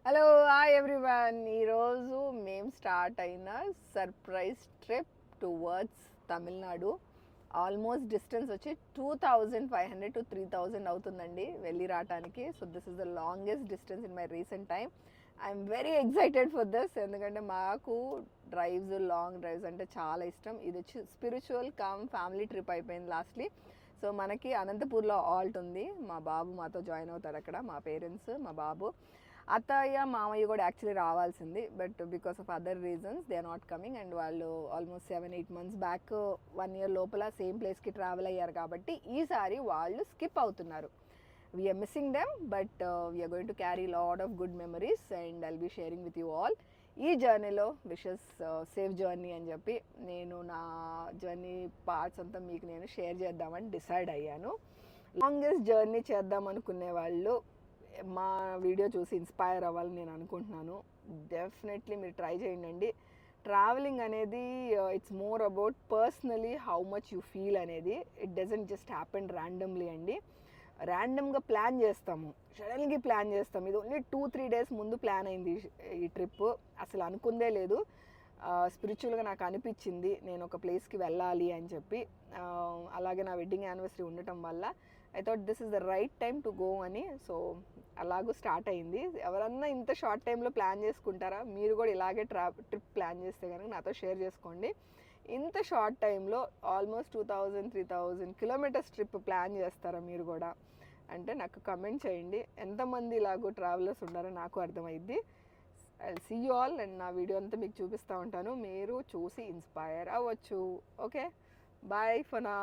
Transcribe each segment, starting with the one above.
Hello hi everyone. ఈరోజు మేము start అయిన surprise trip towards Tamil Nadu. Almost distance వచ్చి 2500 to 3000 అవుతుందండి వెళ్ళి రావడానికి. So this is the longest distance in my recent time. I'm very excited for this, ఎందుకంటే మాకు లాంగ్ డ్రైవ్స్ అంటే చాలా ఇష్టం. ఇది వచ్చి స్పిరిచువల్ కమ్ ఫ్యామిలీ ట్రిప్ అయిపోయింది లాస్ట్లీ. సో మనకి అనంతపూర్లో ఆల్ట్ ఉంది. మా బాబు మాతో జాయిన్ అవుతాడు అక్కడ, మా పేరెంట్స్, మా బాబు. అత్తయ్య మామయ్య కూడా యాక్చువల్లీ రావాల్సింది, but because of other reasons they are not coming. And వాళ్ళు ఆల్మోస్ట్ 7-8 months బ్యాక్ 1 year లోపల సేమ్ ప్లేస్కి ట్రావెల్ అయ్యారు కాబట్టి ఈసారి వాళ్ళు స్కిప్ అవుతున్నారు. We're missing them, but we're going to carry lot of good memories and I'll be sharing with you all. ఈ జర్నీలో విషెస్ సేఫ్ జర్నీ అని చెప్పి నేను నా జర్నీ పార్ట్స్ అంతా మీకు నేను షేర్ చేద్దామని డిసైడ్ అయ్యాను. లాంగెస్ట్ జర్నీ చేద్దాం అనుకునే వాళ్ళు మా వీడియో చూసి ఇన్స్పైర్ అవ్వాలని నేను అనుకుంటున్నాను. డెఫినెట్లీ మీరు ట్రై చేయండి. ట్రావెలింగ్ అనేది it's more about personally how much you feel అనేది. It doesn't just happen randomly అండి. ర్యాండమ్గా ప్లాన్ చేస్తాము, సడన్గా ప్లాన్ చేస్తాము. ఇది ఓన్లీ 2-3 days ముందు ప్లాన్ అయింది ఈ ట్రిప్. అసలు అనుకుందే లేదు. స్పిరిచువల్గా నాకు అనిపించింది నేను ఒక ప్లేస్కి వెళ్ళాలి అని చెప్పి. అలాగే నా వెడ్డింగ్ యానివర్సరీ ఉండటం వల్ల I thought this is the right time to go అని. సో అలాగూ స్టార్ట్ అయింది. ఎవరన్నా ఇంత షార్ట్ టైంలో ప్లాన్ చేసుకుంటారా? మీరు కూడా ఇలాగే ట్రిప్ ప్లాన్ చేస్తే కనుక నాతో షేర్ చేసుకోండి. ఇంత షార్ట్ టైంలో ఆల్మోస్ట్ 2000-3000 kilometers ట్రిప్ ప్లాన్ చేస్తారా మీరు కూడా అంటే నాకు కమెంట్ చేయండి. ఎంతమంది ఇలాగో ట్రావెలర్స్ ఉన్నారో నాకు అర్థమైద్ది. I see you all. And నా వీడియో అంతా మీకు చూపిస్తూ ఉంటాను, మీరు చూసి ఇన్స్పైర్ అవ్వచ్చు. Okay, bye for now.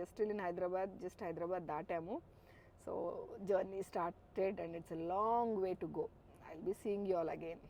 Still in Hyderabad, just Hyderabad దాటాము. So journey started and it's a long way to go. I will be seeing you all again.